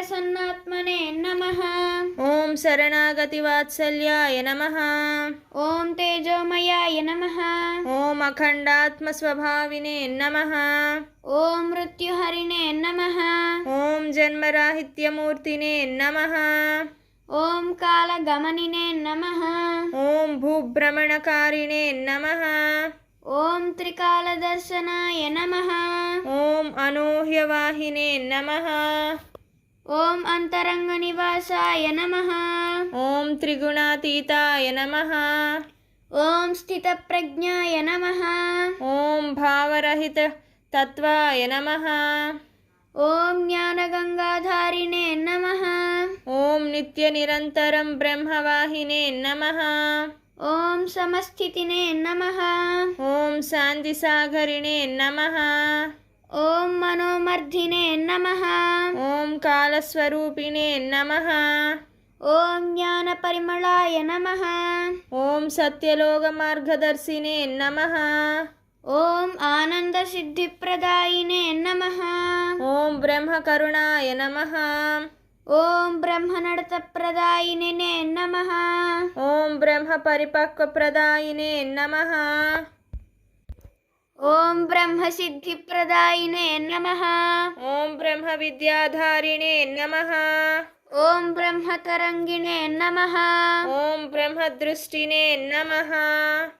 प्रसन्नात्मने नमः। ॐ शरणागतिवात्सल्याय नमः। ॐ तेजोमयाय नमः। ॐ अखण्डात्मस्वभाविने नमः। ॐ मृत्युहरिणे नमः। ॐ जन्मराहित्यमूर्तिने नमः। ॐ कालगमनिने नमः। ॐ भूभ्रमणकारिणे नमः। ॐ त्रिकालदर्शनाय नमः। ॐ अनूह्यवाहिने नमः। ॐ अन्तरङ्गनिवासाय नमः। ॐ त्रिगुणातीताय नमः। ॐ स्थितप्रज्ञाय नमः। ॐ भावरहिततत्त्वाय नमः। ॐ ज्ञानगङ्गाधारिणे नमः। ॐ नित्यनिरन्तरं ब्रह्मवाहिने नमः। ॐ समस्थितिने नमः। ॐ शान्तिसागरिणे नमः। ॐ मनोमर्धिने नमः। ॐ कालस्वरूपिणे नमः। ॐ ज्ञानपरिमलाय नमः। ॐ सत्यलोकमार्गदर्शिने नमः। ॐ आनन्दसिद्धिप्रदायिने नमः। ॐ ब्रह्मकरुणाय नमः। ॐ ब्रह्मनडतप्रदायिने नमः। ॐ ब्रह्मपरिपक्वप्रदायिने नमः। ॐ ब्रह्मसिद्धिप्रदायिने नमः। ॐ ब्रह्मविद्याधारिणे नमः। ॐ ब्रह्मतरङ्गिणे नमः। ॐ ब्रह्मदृष्टिने नमः।